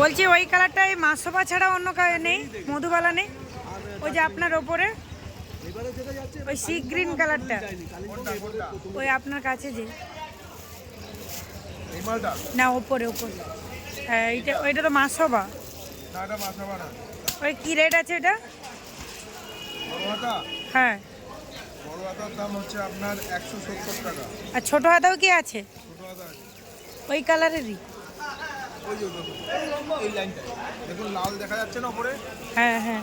বলছি ওই কালারটাই মাসোপা ছাড়া অন্য নেই, মধুবালা নেই? ওই যে আপনার ওপরে ওই সি গ্রিন কালারটা, ওই আপনার কাছে যে না ওপরে ওপরে, হ্যাঁ এইটা, ওইটা তো মাসোবা। ওই কি রেট আছে এটা? হ্যাঁ, বড় হাতার দাম হচ্ছে আপনার 170 টাকা। আর ছোট হাতাও কি আছে? ওই কালারেরই? ওই যে এই লাইনটা দেখুন, লাল দেখা যাচ্ছে না উপরে? হ্যাঁ হ্যাঁ।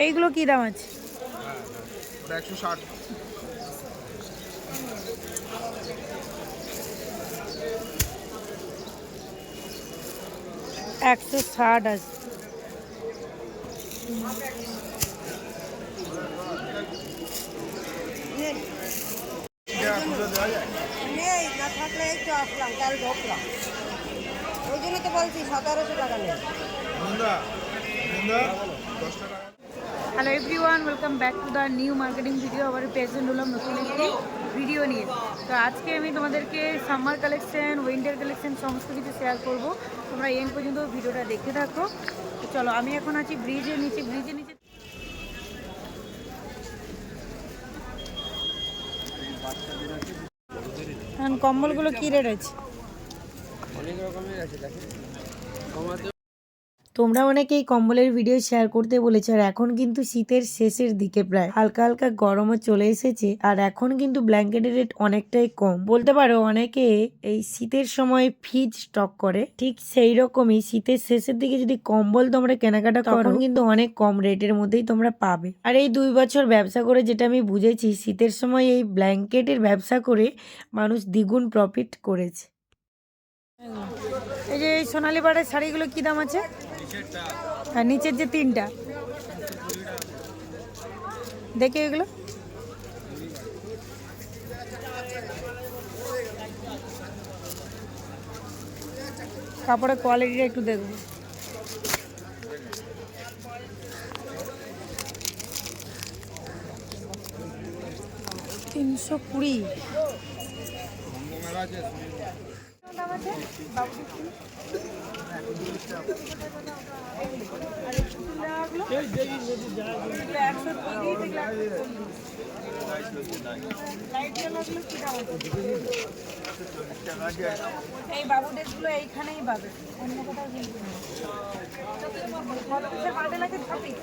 এইগুলো কি দাম আছে? ওটা 160। 160 আছে। নেই, না থাকলে এই তো আসলাম, কাল ঢোকলাম, ওই জন্য তো বলছি 1700 টাকা নেই। Hello everyone, welcome back to the new marketing video. আবার প্রেজেন্ট হলাম নতুন একটি ভিডিও নিয়ে। তো আজকে আমি তোমাদেরকে সামার কালেকশন, উইন্টার কালেকশন সমস্ত কিছু শেয়ার করব। তোমরা এন্ড পর্যন্ত ভিডিওটা দেখতে থাকো। তো চলো, আমি এখন আছি ব্রিজের নিচে। কম্বলগুলো কি রেট আছে? অনেক রকমের আছে, দেখেন। তোমরা অনেকেই কম্বলের ভিডিও শেয়ার করতে বলেছো, আর এখন কিন্তু শীতের শেষের দিকে, প্রায় হালকা হালকা গরমও চলে এসেছে, আর এখন কিন্তু ব্ল্যাঙ্কেটের রেট অনেকটাই কম। বলতে পারো অনেকে এই শীতের সময় ফ্রিজ স্টক করে, ঠিক সেই রকমই শীতের শেষের দিকে যদি কম্বল তোমরা কেনাকাটা করো, তখন কিন্তু অনেক কম রেটের মধ্যেই তোমরা পাবে। আর এই 2 বছর ব্যবসা করে যেটা আমি বুঝেছি, শীতের সময় এই ব্ল্যাঙ্কেটের ব্যবসা করে মানুষ দ্বিগুণ প্রফিট করেছে। এই যে এই সোনালি পাড়ের শাড়িগুলো কি দাম আছে? আর নিচের যে 3টা দেখে, এগুলো কাপড়ের কোয়ালিটিটা একটু দেখবো। $320 দাম আছে। এই বাবু ড্রেসগুলো এইখানেই পাবে, অন্য কোথাও কিন্তু নেই। কত পিসের বান্ডেল আছে? 6 পিস।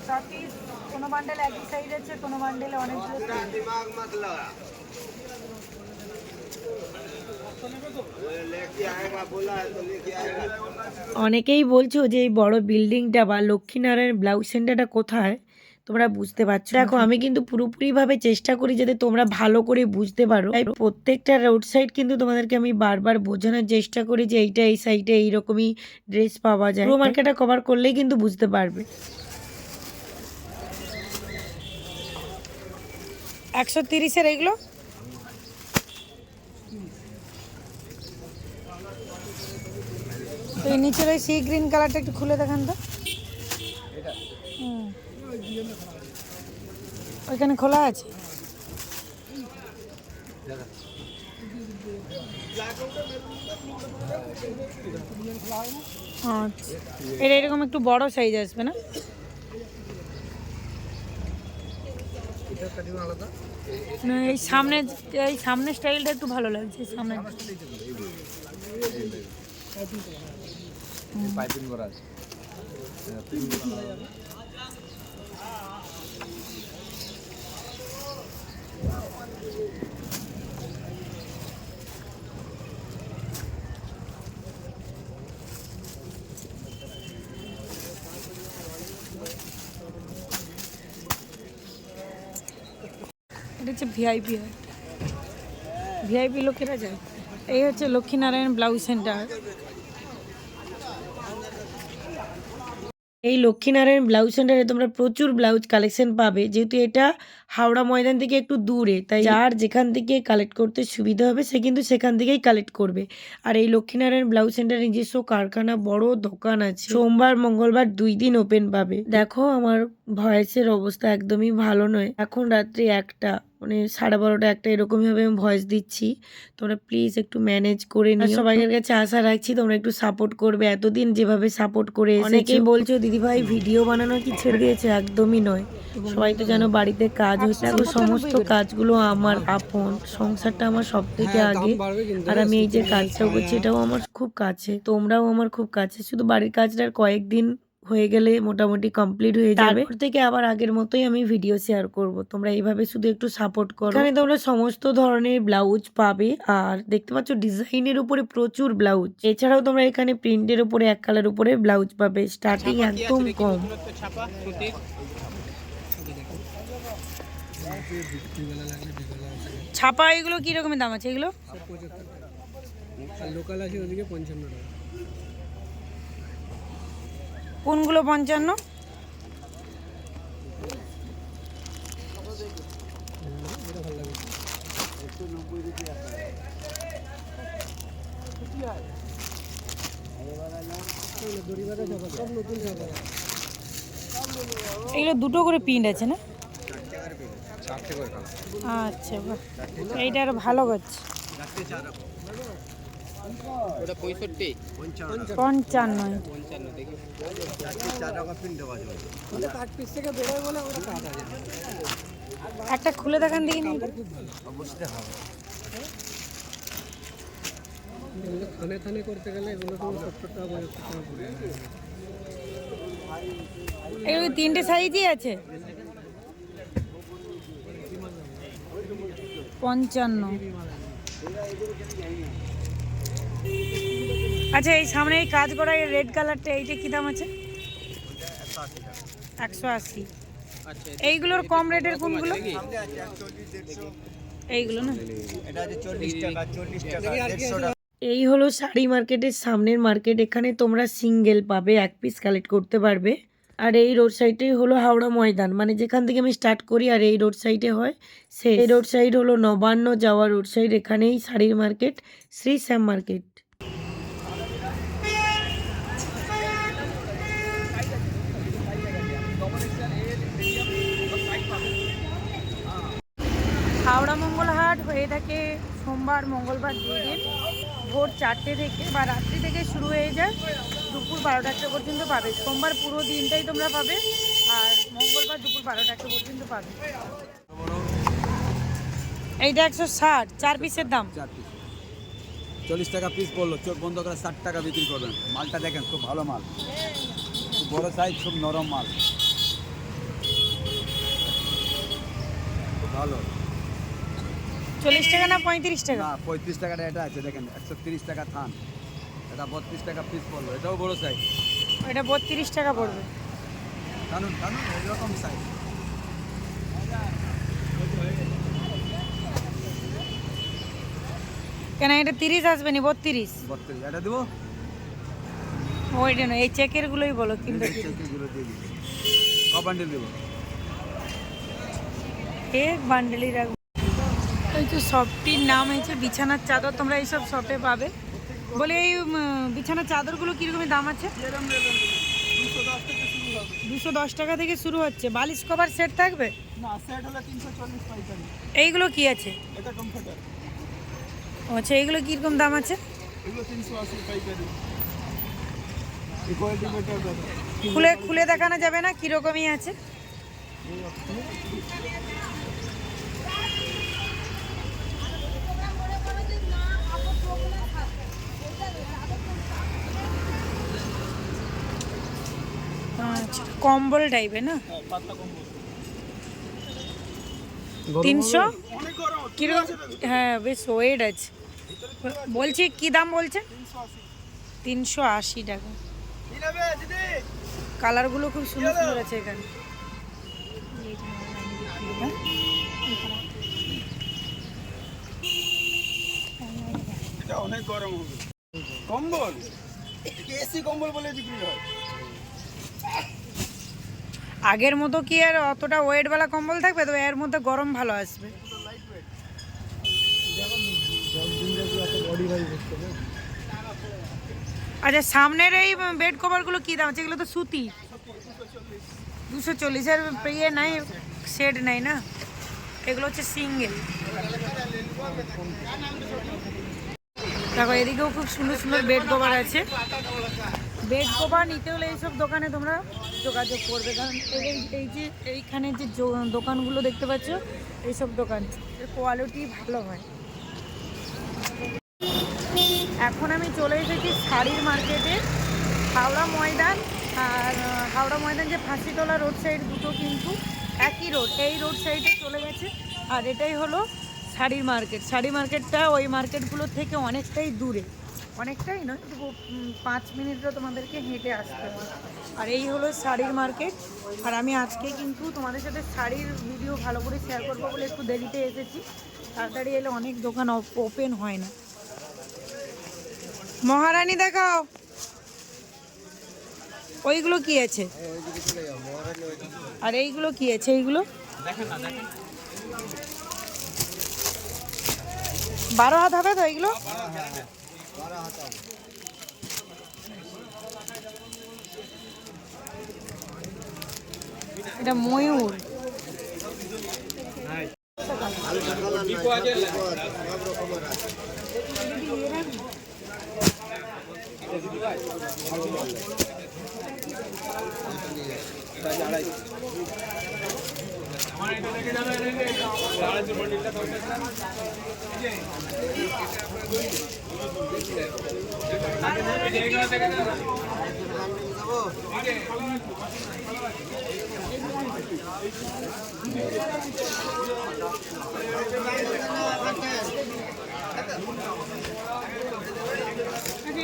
6 পিস। কোনো বান্ডেল একই সাইজ আছে, কোনো বান্ডেলে অনেকগুলো। অনেকেই বলছো যে এই বড় বিল্ডিংটা বা লক্ষ্মীনারায়ণ ব্লাউজ সেন্টারটা কোথায়, তোমরা বুঝতে পারছো। দেখো, আমি কিন্তু পুরোপুরি ভাবে চেষ্টা করি যাতে তোমরা ভালো করে বুঝতে পারো, তাই প্রত্যেকটা রোড সাইড কিন্তু তোমাদেরকে আমি বারবার বোঝানোর চেষ্টা করি যে এইটা এই সাইডে এইরকমই ড্রেস পাওয়া যায়। পুরো মার্কেটটা কভার করলেই কিন্তু বুঝতে পারবে। 130-এর এইগুলো তো, এই নিচের ওই সি গ্রিন কালারটা একটু খুলে দেখান তো। ওইখানে খোলা আছে। আচ্ছা, এটা এরকম একটু বড় সাইজ আসবে না? না, এই সামনে স্টাইলটা একটু ভালো লাগছে। সামনে পাইপিং করা আছে। এটা হচ্ছে ভিআইপি, ভিআইপি লোকেরা যায়। এই হচ্ছে লক্ষ্মীনারায়ণ ব্লাউজ সেন্টার। এই লক্ষ্মীনারায়ণ ব্লাউজ সেন্টারে তোমরা প্রচুর ব্লাউজ কালেকশন পাবে, যেহেতু এটা হাওড়া ময়দান থেকে একটু দূরে, তাই যার যেখান থেকে কালেক্ট করতে সুবিধা হবে সে কিন্তু সেখান থেকেই কালেক্ট করবে। আর এই লক্ষ্মীনারায়ণ ব্লাউজ সেন্টার নিজস্ব কারখানা, বড় দোকান আছে, সোমবার মঙ্গলবার 2 দিন ওপেন পাবে। দেখো আমার ভয়েসের অবস্থা একদমই ভালো নয়, এখন রাত্রি 1টা মানে 12:30 1টা এরকমই ভাবে আমি ভয়েস দিচ্ছি। তোমরা প্লিজ একটু ম্যানেজ করে নিও। সবাইয়ের কাছে আশা রাখছি তোমরা একটু সাপোর্ট করবে, এতদিন যেভাবে সাপোর্ট করে এসেছো। অনেকেই বলছো দিদিভাই ভিডিও বানানো কি ছেড়ে দিয়েছে, একদমই নয়। সবাই তো জানো বাড়িতে কাজ হচ্ছে, দেখো সমস্ত কাজগুলো আমার আপন, সংসারটা আমার সব থেকে আগে। আর আমি এই যে কাজটাও করছি এটাও আমার খুব কাছে, তোমরাও আমার খুব কাছে। শুধু বাড়ির কাজটার কয়েকদিন হয়ে গেলে মোটামুটি কমপ্লিট হয়ে যাবে, তারপর থেকে আবার আগের মতোই আমি ভিডিও শেয়ার করব। তোমরা এইভাবে শুধু একটু সাপোর্ট করো। এখানে তোমরা সমস্ত ধরনের ব্লাউজ পাবে, আর দেখতে পাচ্ছ ডিজাইনের উপরে প্রচুর ব্লাউজ। এছাড়াও তোমরা এখানে প্রিন্টের উপরে এক কালার উপরে ব্লাউজ পাবে, স্টার্টিং একদম কম। ছাপা এগুলো কি রকমের দাম আছে এগুলো? লোকাল আছে ওদিকে 55 টাকা। কোনগুলো 55? এগুলো দুটো করে প্রিন্ট আছে না? আচ্ছা বাহ, এইটা আরো ভালো করছে। ওটা 65 55 একটা খুলে দেখান দেখি নি। থানে করতে গেলে এগুলো তো 70 টাকা 75 টাকা পড়ে। এগুলো 3টে সাইজই আছে। 55। আচ্ছা এই সামনে এই কাজ করা এই রেড কালারটা এইটা কি দাম আছে? 180। এইগুলোর কম রেটের কোনগুলো? এইগুলো না, এটা আছে 40 টাকা 40 টাকা 150 টাকা। এই হলো শাড়ি মার্কেটের সামনের মার্কেট। এখানে তোমরা সিঙ্গেল পাবে, 1 পিস কালেক্ট করতে পারবে। আর এই রোড সাইডেই হলো হাওড়া ময়দান, মানে যেখান থেকে আমি স্টার্ট করি আর এই রোড সাইডে হয় শেষ। এই রোড সাইড হলো নবান্ন যাওয়া রোড সাইড, এখানেই শাড়ির মার্কেট, শ্রী শ্যাম মার্কেট। হাওড়া মঙ্গলহাট হয়ে থাকে সোমবার মঙ্গলবার 2 দিন, ভোর 4টে থেকে বা রাত্রি থেকে শুরু হয়ে যায়, দুপুর 12টা পর্যন্ত পাবে। সোমবার পুরো দিনটাই তোমরা পাবে, আর মঙ্গলবার দুপুর 12টা পর্যন্ত পাবে। এইটা 160, 4 পিসের দাম 40 টাকা পিস বললো, চোখ বন্ধ করে 60 টাকা বিক্রি করবেন। মালটা দেখেন খুব ভালো মাল, খুব বড় সাইজ, খুব নরম মাল, খুব ভালো। 40 টাকা না 35 টাকা? না 35 টাকাটা এটা আছে দেখেন, 130 টাকা থান, এটা 32 টাকা পিস পড়লো, এটাও বড় সাইজ। এটা 32 টাকা পড়বে। কানুন কানুন এরকম সাইজ। কেন এটা 30 আসবে নি? 32 32 এটা দেবো, ওইটা না, এই চেকের গুলোই বলো কিন্তু গুলো দিয়ে দিবো। ক বান্ডেল দেবো? এক বান্ডেলই রাখবো। এই যে শপটির নাম হয়েছে বিছানার চাদর, তোমরা এইসব শপে পাবে। বলে এই বিছানার চাদরগুলো কীরকমের দাম আছে? 210 টাকা থেকে শুরু হচ্ছে। বালিশ কভার সেট থাকবে? না, সেট হলো 340 পাইকারি। এইগুলো কি আছে? এটা কমফর্টার। আচ্ছা এইগুলো কীরকম দাম আছে? এগুলো 380 পাইকারি। ইকুয়ালিটি বেটার দাদা। খুলে খুলে দেখানো যাবে না কীরকমই আছে? আচ্ছা কম্বল টাইপের না? 300 কিরকম? হ্যাঁ বেশ ওয়েট আছে। বলছি কি দাম বলছে? 380 টাকা। কালারগুলো খুব সুন্দর সুন্দর আছে এখানে। এটা অনেক গরম হবে। কম্বল এসি কম্বল বলে বিক্রি হয়। আগের মতো কি আর অতটা ওয়েটওয়ালা কম্বল থাকবে, তো এর মধ্যে গরম ভালো আসবে। আচ্ছা, সামনের এই বেড কভারগুলো কি দাম আছে? এগুলো তো সুতি। 240 ইয়ে নাই, শেড নাই না, এগুলো হচ্ছে সিঙ্গেল। দেখো এদিকেও খুব সুন্দর সুন্দর বেড কভার আছে। বেড কভার নিতে হলে এইসব দোকানে তোমরা যোগাযোগ করবে, কারণ এই যে এইখানে যে দোকানগুলো দেখতে পাচ্ছ, এইসব দোকান কোয়ালিটি ভালো হয়। এখন আমি চলে এসেছি শাড়ির মার্কেটে। হাওড়া ময়দান আর হাওড়া ময়দান যে ফাঁসিতলা রোড সাইড, দুটো কিন্তু একই রোড, এই রোড সাইডে চলে গেছে। আর এটাই হলো শাড়ির মার্কেট। শাড়ি মার্কেটটা ওই মার্কেটগুলোর থেকে অনেকটাই দূরে, অনেকটাই নয়, 5 মিনিটও তোমাদেরকে হেঁটে আসতে হবে। আর এই হলো শাড়ির মার্কেট। আর আমি আজকে কিন্তু তোমাদের সাথে শাড়ির ভিডিও ভালো করে শেয়ার করবো বলে একটু দেরিতে এসেছি। তাড়াতাড়ি এলে অনেক দোকান ওপেন হয় না। মহারানী দেখাও, ওইগুলো কি আছে? আর এইগুলো কি আছে? এইগুলো 12 হাত হবে তো এইগুলো? এটা ময়ূর।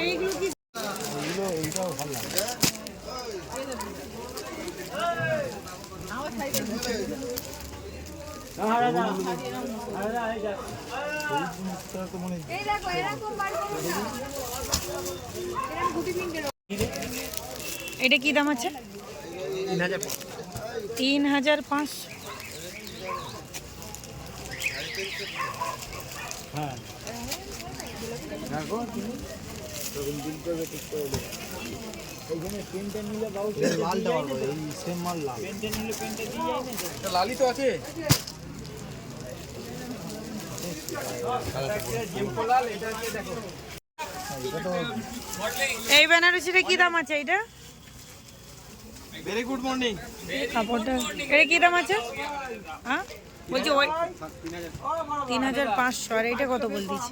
এইগুলো কি? এটা কি দাম আছে? 3500। হ্যাঁ লালি তো আছে। এই বেনারসিটা কি দাম আছে? এইটা ভেরি গুড মর্নিং। কাপড়টা এটা কি দাম আছে? হ্যাঁ বলছি ওই 3500। আর এইটা কত বলতিস?